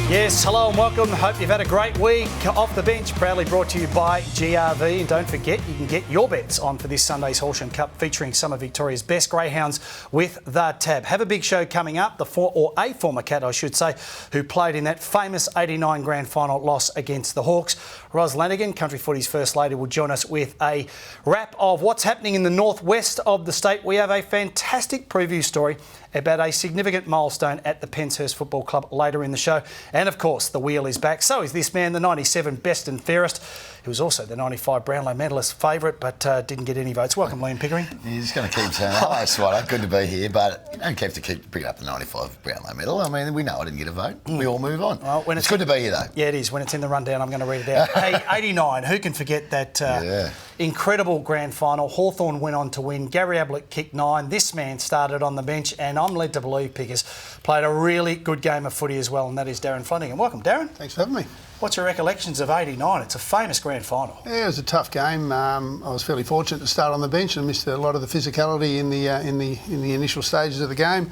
Yes, hello and welcome. Hope you've had a great week. Off the Bench, proudly brought to you by GRV. And don't forget, you can get your bets on for this Sunday's Horsham Cup, featuring some of Victoria's best greyhounds with the tab. Have a big show coming up. A former cat, I should say, who played in that famous 89 grand final loss against the Hawks. Ros Lanigan, Country Footy's First Lady, will join us with a wrap of what's happening in the northwest of the state. We have a fantastic preview story about a significant milestone at the Penshurst Football Club later in the show. And of course, the wheel is back. So is this man, the 97 best and fairest. He was also the 95 Brownlow medalist favourite, but didn't get any votes. Welcome, Liam Pickering. He's going to keep saying, hello, Swatter, good to be here, but you don't have to keep bringing up the 95 Brownlow medal. I mean, we know I didn't get a vote. We all move on. Well, when it's good to be here, though. Yeah, it is. When it's in the rundown, I'm going to read it out. Hey, 89, who can forget that incredible grand final? Hawthorn went on to win. Gary Ablett kicked 9. This man started on the bench, and I'm led to believe, Pickers, played a really good game of footy as well, and that is Darren Flanagan. Welcome, Darren. Thanks for having me. What's your recollections of 89? It's a famous grand final. Yeah, it was a tough game. I was fairly fortunate to start on the bench and missed a lot of the physicality in the initial stages of the game.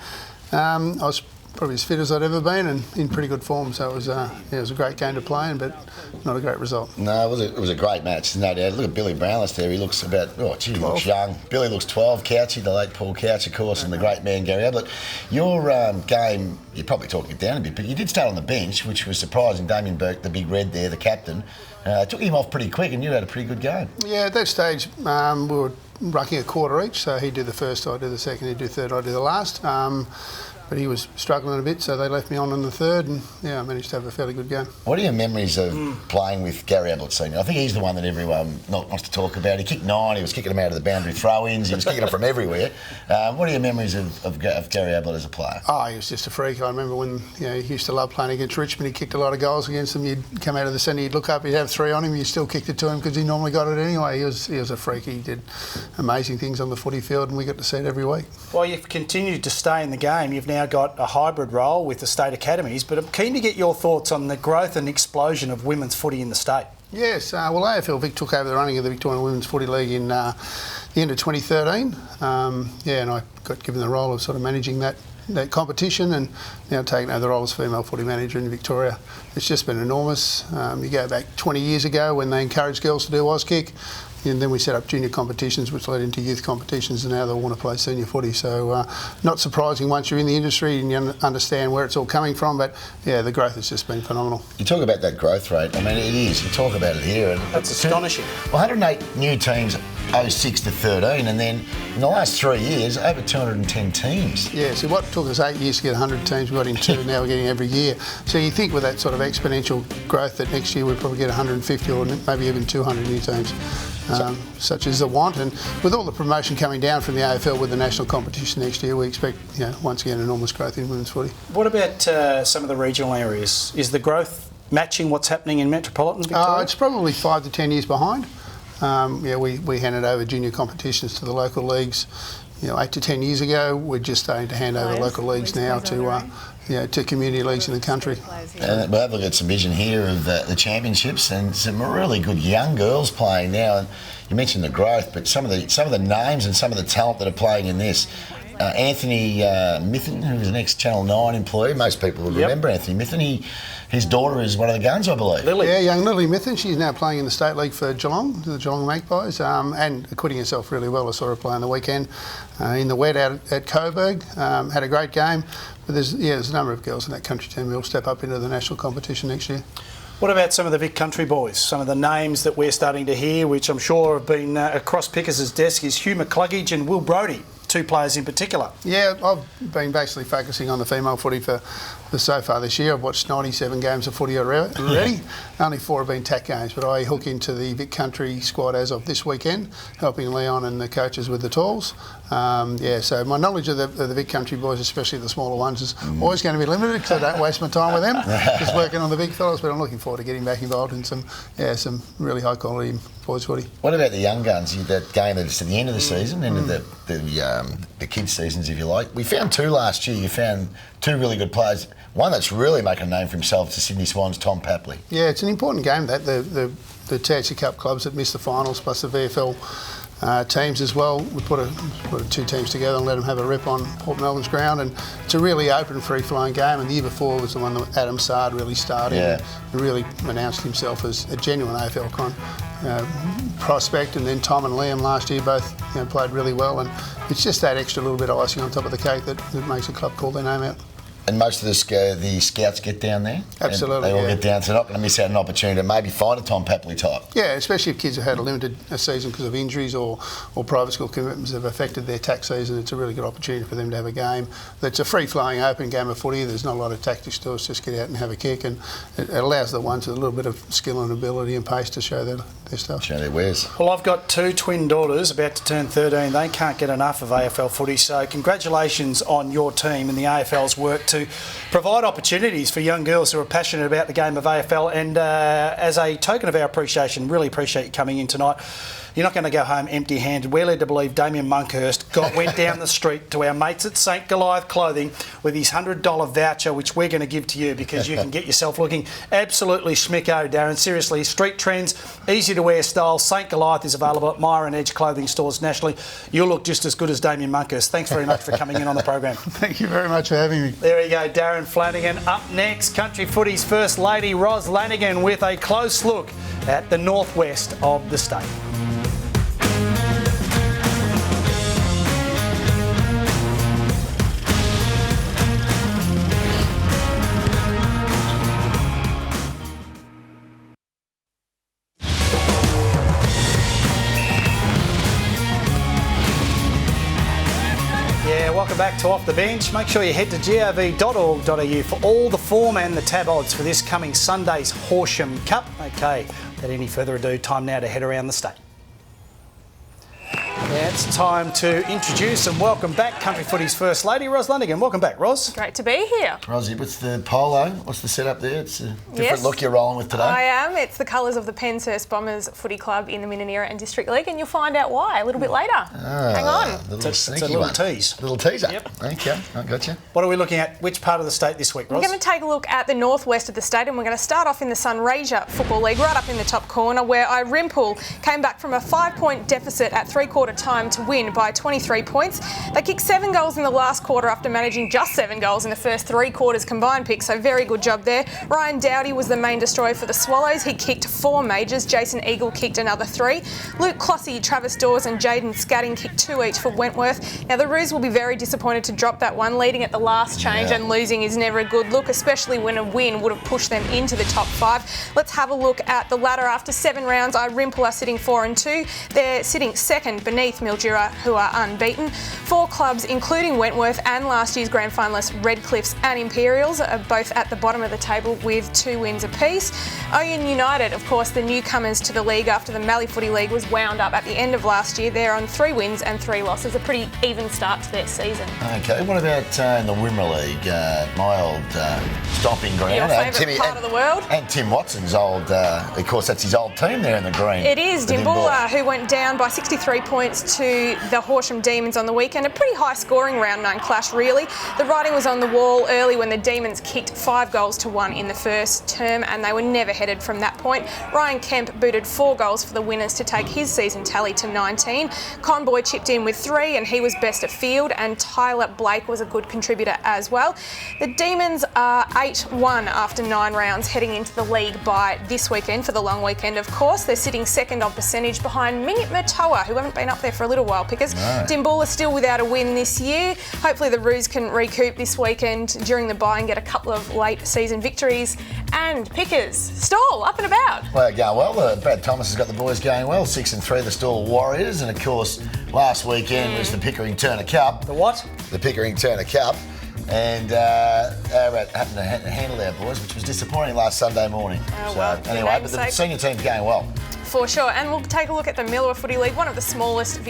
I was probably as fit as I'd ever been and in pretty good form. So it was a great game to play in, but not a great result. No, it was a great match, no doubt. Look at Billy Brownless there. He looks about, he looks young. Billy looks 12. Couchy, the late Paul Couch, of course, and the great man Gary Ablett. Your game, you're probably talking it down a bit, but you did start on the bench, which was surprising. Damien Burke, the big red there, the captain, took him off pretty quick, and you had a pretty good game. Yeah, at that stage, we were rucking a quarter each, so he'd do the first, I'd do the second, he'd do third, I'd do the last. But he was struggling a bit, so they left me on in the third, and I managed to have a fairly good game. What are your memories of playing with Gary Ablett Senior? I think he's the one that everyone wants to talk about. He kicked 9, he was kicking them out of the boundary throw-ins, he was kicking them from everywhere. What are your memories of Gary Ablett as a player? Oh, he was just a freak. I remember when he used to love playing against Richmond. He kicked a lot of goals against them. You'd come out of the centre, you'd look up, you'd have 3 on him, you still kicked it to him because he normally got it anyway. He was a freak. He did amazing things on the footy field, and we got to see it every week. Well, you've continued to stay in the game. You've now got a hybrid role with the state academies, but I'm keen to get your thoughts on the growth and explosion of women's footy in the state. Yes, well, AFL Vic took over the running of the Victorian Women's Footy League in the end of 2013. And I got given the role of sort of managing that competition, and now taking over the role as female footy manager in Victoria. It's just been enormous. You go back 20 years ago when they encouraged girls to do Auskick, and then we set up junior competitions, which led into youth competitions, and now they want to play senior footy. So not surprising once you're in the industry and you understand where it's all coming from, but the growth has just been phenomenal. You talk about that growth rate. I mean, it is. You talk about it here. And that's astonishing. Well, 108 new teams, 06 to 13, and then in the last 3 years, over 210 teams. Yeah, so what took us 8 years to get 100 teams, we got in 2, now we're getting every year. So you think with that sort of exponential growth that next year we'll probably get 150 or maybe even 200 new teams. Such as the want, and with all the promotion coming down from the AFL with the national competition next year, we expect once again enormous growth in women's footy. What about some of the regional areas? Is the growth matching what's happening in metropolitan Victoria? It's probably 5 to 10 years behind. We handed over junior competitions to the local leagues 8 to 10 years ago. We're just starting to hand over local leagues now to community leagues in the country. And we'll have a look at some vision here of the championships and some really good young girls playing now. And you mentioned the growth, but some of the names and some of the talent that are playing in this. Anthony Mithen, who is an ex-Channel 9 employee. Most people will remember Anthony Mithen. His daughter is one of the guns, I believe. Lily. Yeah, young Lily Mithen. She's now playing in the State League for Geelong, the Geelong Magpies, and acquitting herself really well. I saw her play on the weekend in the wet out at Coburg. Had a great game. But there's a number of girls in that country team who will step up into the national competition next year. What about some of the VIC Country boys? Some of the names that we're starting to hear, which I'm sure have been across Pickers' desk, is Hugh McCluggage and Will Brodie. 2 players in particular. Yeah, I've been basically focusing on the female footy for so far this year. I've watched 97 games of footy already. Only 4 have been TAC games, but I hook into the VIC Country squad as of this weekend, helping Leon and the coaches with the tools. So my knowledge of the VIC Country boys, especially the smaller ones, is always going to be limited because I don't waste my time with them, just working on the big fellas, but I'm looking forward to getting back involved in some really high quality boys footy. What about the young guns? That game that's at the end of the season, end of the kids' seasons, if you like. We found 2 last year. You found 2 really good players. One that's really making a name for himself to Sydney Swans, Tom Papley. Yeah, it's an important game, that the THC Cup clubs that missed the finals, plus the VFL teams as well. We put two teams together and let them have a rip on Port Melbourne's ground, and it's a really open, free-flowing game. And the year before was the one that Adam Sard really started and really announced himself as a genuine AFL prospect. And then Tom and Liam last year both played really well, and it's just that extra little bit of icing on top of the cake that makes a club call their name out. And most of the scouts get down there? Absolutely, They all get down, so they're not going to miss out on an opportunity to maybe find a Tom Papley type. Yeah, especially if kids have had a limited season because of injuries or private school commitments have affected their tax season. It's a really good opportunity for them to have a game that's a free-flowing, open game of footy. There's not a lot of tactics to it. It's just get out and have a kick, and it allows the ones with a little bit of skill and ability and pace to show their stuff. Show their wares. Well, I've got two twin daughters about to turn 13. They can't get enough of AFL footy, so congratulations on your team and the AFL's work to provide opportunities for young girls who are passionate about the game of AFL. And as a token of our appreciation, really appreciate you coming in tonight. You're not going to go home empty-handed. We're led to believe Damien Monkhurst went down the street to our mates at St Goliath Clothing with his $100 voucher, which we're going to give to you because you can get yourself looking absolutely schmicko, Darren. Seriously, street trends, easy-to-wear style. St Goliath is available at Myra and Edge clothing stores nationally. You'll look just as good as Damien Monkhurst. Thanks very much for coming in on the program. Thank you very much for having me. There you go, Darren Flanagan. Up next, Country Footy's First Lady, Ros Lanigan, with a close look at the northwest of the state. Welcome back to Off the Bench. Make sure you head to grv.org.au for all the form and the tab odds for this coming Sunday's Horsham Cup. Okay, without any further ado, time now to head around the state. Yeah, it's time to introduce and welcome back Country Footy's First Lady, Ros Lanigan. Welcome back, Ros. Great to be here. Rosie, what's the polo? What's the setup there? It's a different look you're rolling with today. I am. It's the colours of the Penshurst Bombers Footy Club in the Minnera and District League, and you'll find out why a little bit later. Hang on. It's a little tease. Little teaser. Yep. Okay, I got you. What are we looking at? Which part of the state this week, Ros? We're going to take a look at the northwest of the state, and we're going to start off in the Sunraysia Football League, right up in the top corner, where Irimpool came back from a 5-point deficit at three-quarter time to win by 23 points. They kicked 7 goals in the last quarter after managing just 7 goals in the first 3 quarters combined pick, so very good job there. Ryan Dowdy was the main destroyer for the Swallows. He kicked 4 majors. Jason Eagle kicked another 3. Luke Clossy, Travis Dawes and Jaden Scatting kicked 2 each for Wentworth. Now the Roos will be very disappointed to drop that one. Leading at the last change and losing is never a good look, especially when a win would have pushed them into the top 5. Let's have a look at the ladder. After 7 rounds, Irimpool are sitting 4 and 2. They're sitting second beneath Mildura, who are unbeaten. 4 clubs, including Wentworth and last year's grand finalists Redcliffs and Imperials, are both at the bottom of the table with 2 wins apiece. Oyen United, of course, the newcomers to the league after the Mallee Footy League was wound up at the end of last year. They're on 3 wins and 3 losses, a pretty even start to their season. Okay, what about in the Wimmera League? My old stomping ground. Your favourite part of the world. And Tim Watson's old, of course, that's his old team there in the green. It is. Dimbulla, who went down by 63 points to the Horsham Demons on the weekend. A pretty high-scoring round 9 clash, really. The writing was on the wall early when the Demons kicked 5 goals to 1 in the first term, and they were never headed from that point. Ryan Kemp booted 4 goals for the winners to take his season tally to 19. Conboy chipped in with 3, and he was best at field, and Tyler Blake was a good contributor as well. The Demons are 8-1 after 9 rounds, heading into the league by this weekend for the long weekend, of course. They're sitting second on percentage behind Mingit Murtoa, who haven't been up there for a little while, Pickers. No. Dimbulla still without a win this year. Hopefully the Roos can recoup this weekend during the bye and get a couple of late season victories. And Pickers, Stall, up and about. Well, going well. Brad Thomas has got the boys going well. 6 and 3, the Stall Warriors. And of course, last weekend was the Pickering Turner Cup. The what? The Pickering Turner Cup. And happened to handle our boys, which was disappointing last Sunday morning. Oh, well, anyway, but the senior team's going well. For sure, and we'll take a look at the Miller Footy League, one of the smallest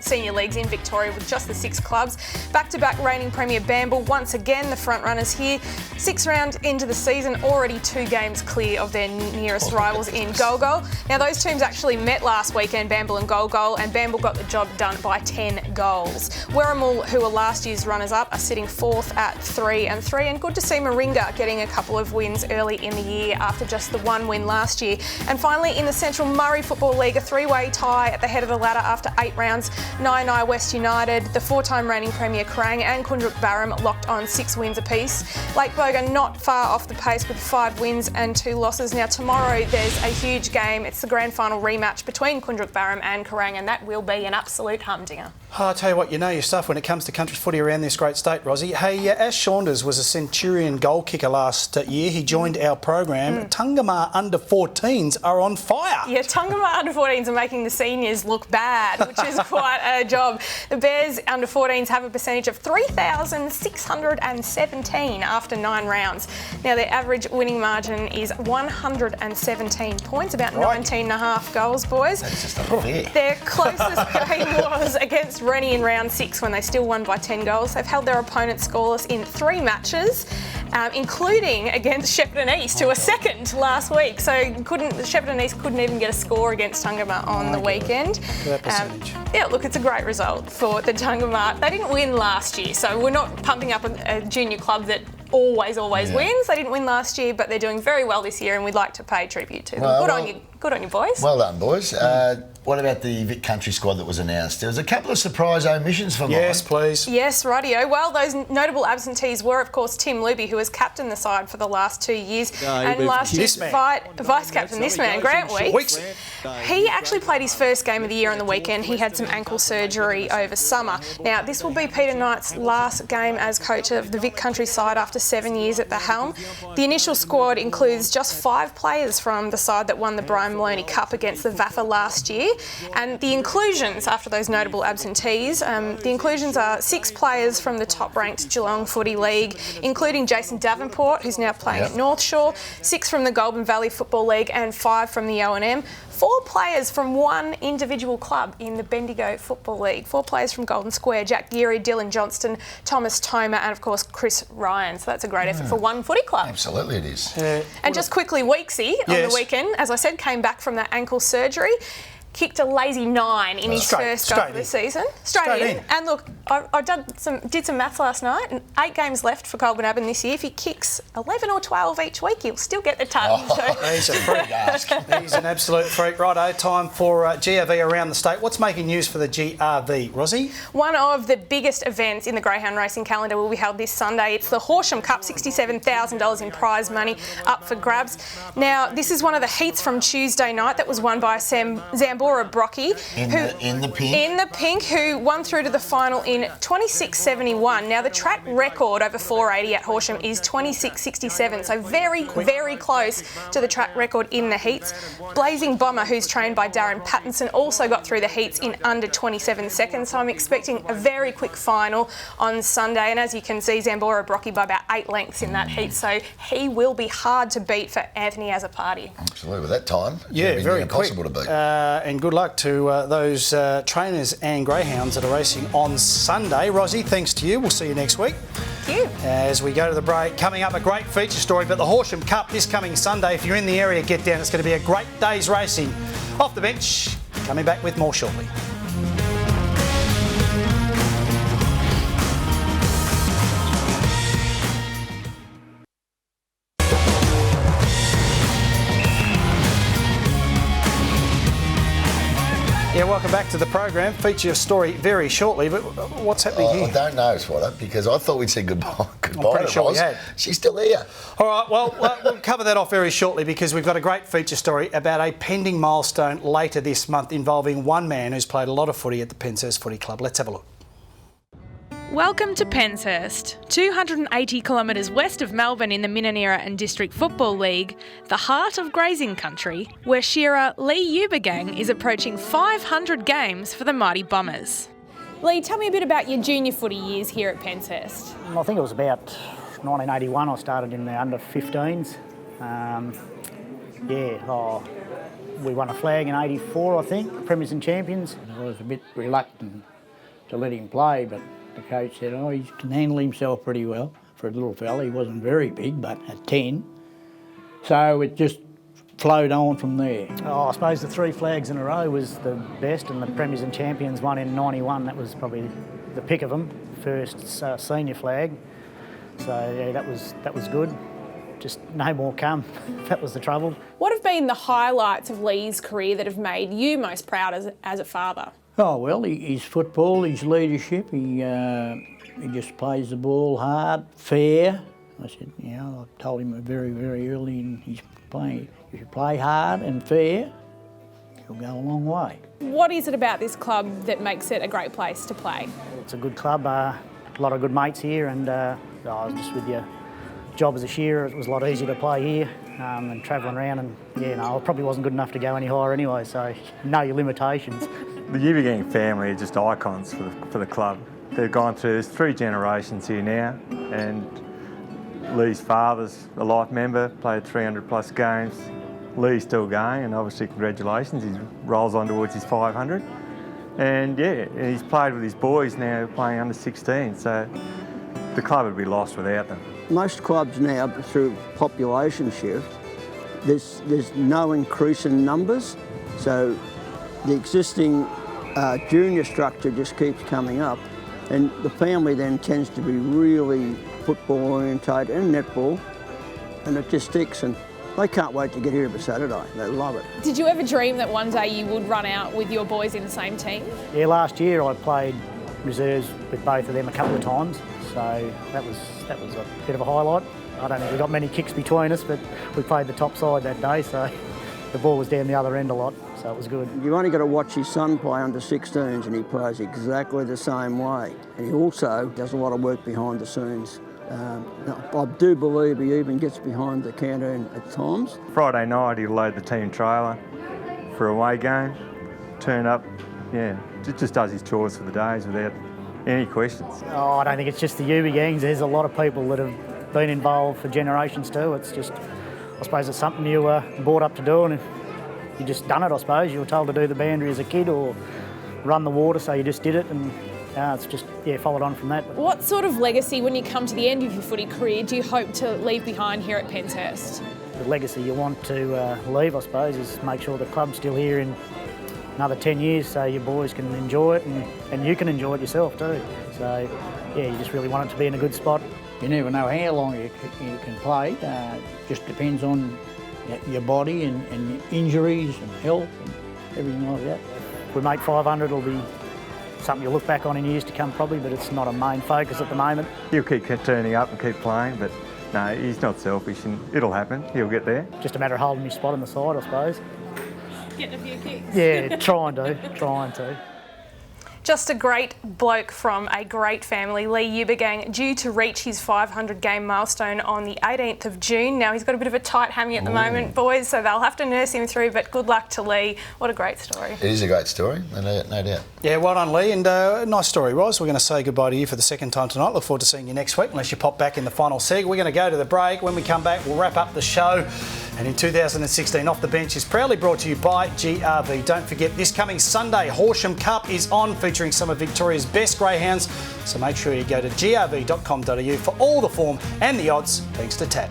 senior leagues in Victoria with just the 6 clubs. Back-to-back reigning Premier Bamble, once again the front runners here. 6 rounds into the season, already 2 games clear of their nearest rivals in Golgol. Now those teams actually met last weekend, Bamble and Golgol, and Bamble got the job done by 10 goals. Werribee, who were last year's runners-up, are sitting 4th at 3 and 3, and good to see Moringa getting a couple of wins early in the year after just the 1 win last year. And finally, in the Central National Murray Football League, a three-way tie at the head of the ladder after 8 rounds. Nai West United, the 4-time reigning Premier Kerrang and Koondrook-Barram locked on 6 wins apiece. Lake Boga not far off the pace with 5 wins and 2 losses. Now tomorrow there's a huge game. It's the grand final rematch between Koondrook-Barram and Kerrang, and that will be an absolute humdinger. Oh, I'll tell you what, you know your stuff when it comes to country footy around this great state, Rosie. Hey, Ash Saunders was a Centurion goal kicker last year. He joined our program. Tungamah under-14s are on fire. Yeah, Tungamah under-14s are making the seniors look bad, which is quite a job. The Bears under-14s have a percentage of 3,617 after 9 rounds. Now, their average winning margin is 117 points, about 19.5 goals, boys. That's just unfair. Their closest game was against Rennie in round 6 when they still won by 10 goals. They've held their opponents scoreless in 3 matches, including against Shepparton East, who were second last week. So Shepparton East couldn't even get a score against Tungamah on the weekend. Yeah, look, it's a great result for the Tungamah. They didn't win last year, so we're not pumping up a junior club that always wins. They didn't win last year, but they're doing very well this year, and we'd like to pay tribute to them. Good on you, boys. Well done, boys. What about the VIC Country squad that was announced? There was a couple of surprise omissions for mine. Yes, please. Yes, rightio. Well, those notable absentees were, of course, Tim Looby, who has captained the side for the last 2 years, and last year's vice-captain, this man, Grant Weeks. He actually played his first game of the year on the weekend. He had some ankle surgery over summer. Now, this will be Peter Knight's last game as coach of the VIC Country side after 7 years at the helm. The initial squad includes just 5 players from the side that won the Brian Maloney Cup against the VAFA last year. And the inclusions, after those notable absentees, the inclusions are 6 players from the top-ranked Geelong Footy League, including Jason Davenport, who's now playing at North Shore, 6 from the Goulburn Valley Football League and 5 from the O&M. 4 players from one individual club in the Bendigo Football League. 4 players from Golden Square: Jack Geary, Dylan Johnston, Thomas Toma, and of course Chris Ryan. So that's a great effort for one footy club. Absolutely it is. And just quickly, Weeksy on the weekend, as I said, came back from that ankle surgery. Kicked a lazy 9 in his first goal of the season. Straight in. And look, I did some maths last night, and 8 games left for Colbinabbin this year. If he kicks 11 or 12 each week, he'll still get the tug. He's a freak. He's an absolute freak. Righto, time for GRV around the state. What's making news for the GRV, Rosie? One of the biggest events in the greyhound racing calendar will be held this Sunday. It's the Horsham Cup, $67,000 in prize money up for grabs. Now, this is one of the heats from Tuesday night that was won by Zambora Brocky, in the pink, who won through to the final in 26.71. Now, the track record over 480 at Horsham is 26.67, so very, very close to the track record in the heats. Blazing Bomber, who's trained by Darren Pattinson, also got through the heats in under 27 seconds, so I'm expecting a very quick final on Sunday. And as you can see, Zambora Brocky by about 8 lengths in that heat, so he will be hard to beat for Anthony Azzopardi. Absolutely, with that time, yeah, very impossible to beat. And good luck to those trainers and greyhounds that are racing on Sunday. Rosie, thanks to you. We'll see you next week. Thank you. As we go to the break, coming up a great feature story, but the Horsham Cup this coming Sunday. If you're in the area, get down. It's going to be a great day's racing. Off the bench, coming back with more shortly. Yeah, welcome back to the program. Feature story very shortly, but what's happening here? I don't know, Swatter, because I thought we'd said goodbye. I'm pretty sure we had. She's still here. All right, well, we'll cover that off very shortly because we've got a great feature story about a pending milestone later this month involving one man who's played a lot of footy at the Penshurst Footy Club. Let's have a look. Welcome to Penshurst, 280 kilometres west of Melbourne in the Minnanira and District Football League, the heart of grazing country, where shearer Lee Ubergang is approaching 500 games for the mighty Bombers. Lee, tell me a bit about your junior footy years here at Penshurst. I think it was about 1981 I started in the under-15s. We won a flag in 84, I think, Premiers and Champions. I was a bit reluctant to let him play, but the coach said, he can handle himself pretty well for a little fella. He wasn't very big, but at 10. So it just flowed on from there. I suppose the 3 flags in a row was the best, and the Premiers and Champions one in 91, that was probably the pick of them, first senior flag. So yeah, that was good. just no more come. That was the trouble. What have been the highlights of Lee's career that have made you most proud as a father? Oh well, his football, his leadership. He just plays the ball hard, fair. I said, I told him very, very early in his playing, if you play hard and fair, you'll go a long way. What is it about this club that makes it a great place to play? It's a good club, a lot of good mates here, and I was just with your job as a shearer, it was a lot easier to play here and travelling around, and I probably wasn't good enough to go any higher anyway, so you know your limitations. The Ubi Gang family are just icons for the club. They've gone through, there's 3 generations here now, and Lee's father's a life member, played 300 plus games. Lee's still going, and obviously congratulations, he rolls on towards his 500. And he's played with his boys now, playing under 16, so the club would be lost without them. Most clubs now, through population shift, there's no increase in numbers, so the existing junior structure just keeps coming up, and the family then tends to be really football orientated and netball, and it just sticks, and they can't wait to get here every Saturday. They love it. Did you ever dream that one day you would run out with your boys in the same team? Yeah, last year I played reserves with both of them a couple of times, so that was a bit of a highlight. I don't think we got many kicks between us, but we played the top side that day, so the ball was down the other end a lot, so it was good. You've only got to watch his son play under 16s, and he plays exactly the same way. And he also does a lot of work behind the scenes. I do believe he even gets behind the counter at times. Friday night he'll load the team trailer for a away game, turn up, just does his chores for the days without any questions. Oh, I don't think it's just the Ubi gangs. There's a lot of people that have been involved for generations too. It's just, I suppose it's something you were brought up to do, and you just done it, I suppose. You were told to do the boundary as a kid or run the water, so you just did it, and it's just, followed on from that. What sort of legacy, when you come to the end of your footy career, do you hope to leave behind here at Penshurst? The legacy you want to leave, I suppose, is make sure the club's still here in another 10 years so your boys can enjoy it and you can enjoy it yourself too. So, you just really want it to be in a good spot. You never know how long you can play. Just depends on your body and injuries and health and everything like that. If we make 500, it'll be something you'll look back on in years to come probably, but it's not a main focus at the moment. He'll keep turning up and keep playing, but no, he's not selfish and it'll happen. He'll get there. Just a matter of holding his spot on the side, I suppose. Getting a few kicks. Yeah, trying to. Just a great bloke from a great family, Lee Ubergang, due to reach his 500-game milestone on the 18th of June. Now, he's got a bit of a tight hammy at the moment, boys, so they'll have to nurse him through, but good luck to Lee. What a great story. It is a great story, no doubt. Yeah, well done, Lee, and nice story, Ros. We're going to say goodbye to you for the second time tonight. Look forward to seeing you next week, unless you pop back in the final seg. We're going to go to the break. When we come back, we'll wrap up the show. And in 2016, Off the Bench is proudly brought to you by GRV. Don't forget, this coming Sunday, Horsham Cup is on, featuring some of Victoria's best greyhounds. So make sure you go to grv.com.au for all the form and the odds, thanks to Tab.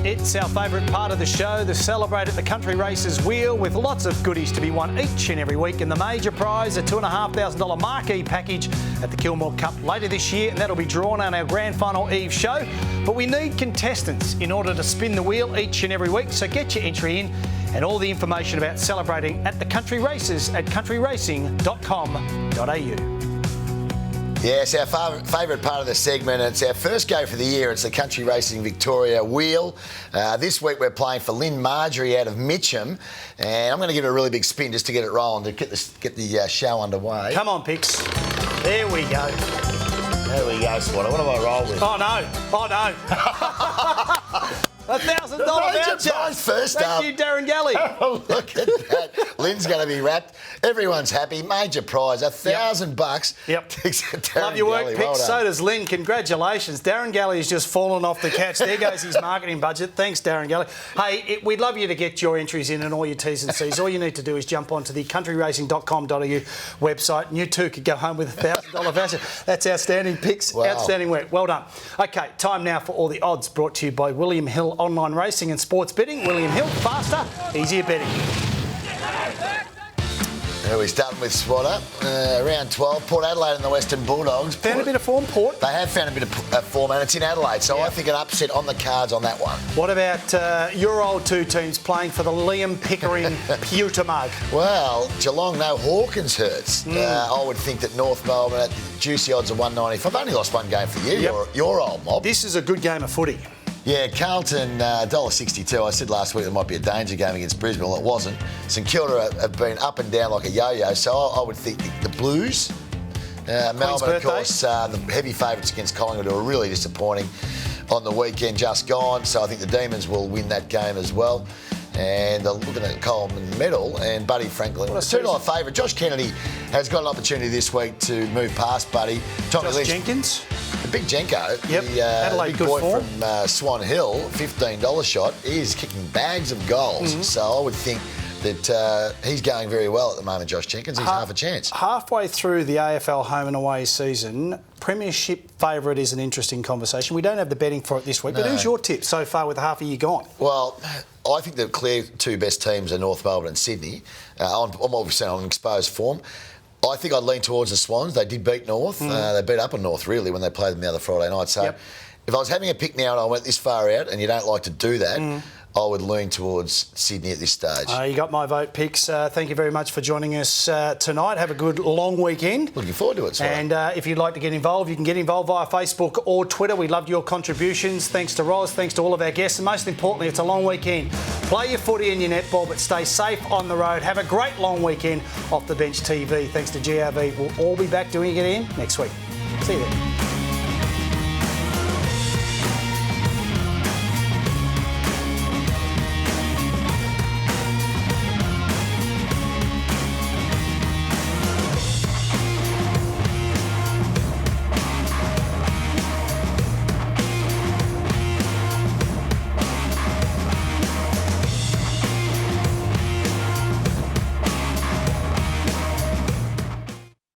It's our favourite part of the show, the Celebrate at the Country Races wheel, with lots of goodies to be won each and every week. And the major prize, a $2,500 marquee package at the Kilmore Cup later this year, and that'll be drawn on our Grand Final Eve show. But we need contestants in order to spin the wheel each and every week, so get your entry in, and all the information about celebrating at the country races at countryracing.com.au. Yeah, it's our favourite part of the segment. It's our first go for the year. It's the Country Racing Victoria wheel. This week we're playing for Lynn Marjorie out of Mitcham, and I'm going to give it a really big spin just to get it rolling, to get the show underway. Come on, Pix. There we go. There we go, Swatter. What do I roll with? Oh no! $1,000 voucher. Prize first Thank you, Darren Galley. Oh, look at that. Lynn's going to be wrapped. Everyone's happy. Major prize, $1,000. Yep. Love your work, Pick. So does Lynn. Congratulations. Darren Galley has just fallen off the couch. There goes his marketing budget. Thanks, Darren Galley. Hey, we'd love you to get your entries in and all your T's and C's. All you need to do is jump onto the countryracing.com.au website and you too could go home with a $1,000 voucher. That's outstanding, Picks. Wow. Outstanding work. Well done. Okay, time now for all the odds, brought to you by William Hill Online Racing and Sports Betting. William Hill, faster, easier betting. We're starting with Swatter, round 12. Port Adelaide and the Western Bulldogs. Found a bit of form, Port? They have found a bit of form, and it's in Adelaide, so I think an upset on the cards on that one. What about your old two teams playing for the Liam Pickering Pewter Mug? Well, Geelong, no Hawkins hurts. I would think that North Melbourne at juicy odds of 195. I've only lost one game for you, your old mob. This is a good game of footy. Yeah, Carlton, $1.62. I said last week there might be a danger game against Brisbane. Well, it wasn't. St Kilda have been up and down like a yo-yo, so I would think the Blues. Melbourne, of course, the heavy favourites against Collingwood who were really disappointing on the weekend just gone, so I think the Demons will win that game as well. And looking at Coleman Medal and Buddy Franklin. $2 favourite. Josh Kennedy has got an opportunity this week to move past Buddy. Tommy Josh Jenkins. The big Jenko, the Adelaide big good boy form. from Swan Hill, $15 shot, is kicking bags of goals. So I would think that he's going very well at the moment, Josh Jenkins. He's half a chance. Halfway through the AFL home and away season, Premiership favourite is an interesting conversation. We don't have the betting for it this week, but who's your tip so far with half a year gone? Well, I think the clear two best teams are North Melbourne and Sydney. I'm obviously on exposed form. I think I'd lean towards the Swans. They did beat North. They beat up on North, really, when they played them the other Friday night. So if I was having a pick now and I went this far out and you don't like to do that, I would lean towards Sydney at this stage. You got my vote, Picks. Thank you very much for joining us tonight. Have a good long weekend. Looking forward to it, Swallow. And if you'd like to get involved, you can get involved via Facebook or Twitter. We loved your contributions. Thanks to Ros, thanks to all of our guests. And most importantly, it's a long weekend. Play your footy and your netball, but stay safe on the road. Have a great long weekend off the bench TV. Thanks to GRV. We'll all be back doing it again next week. See you then.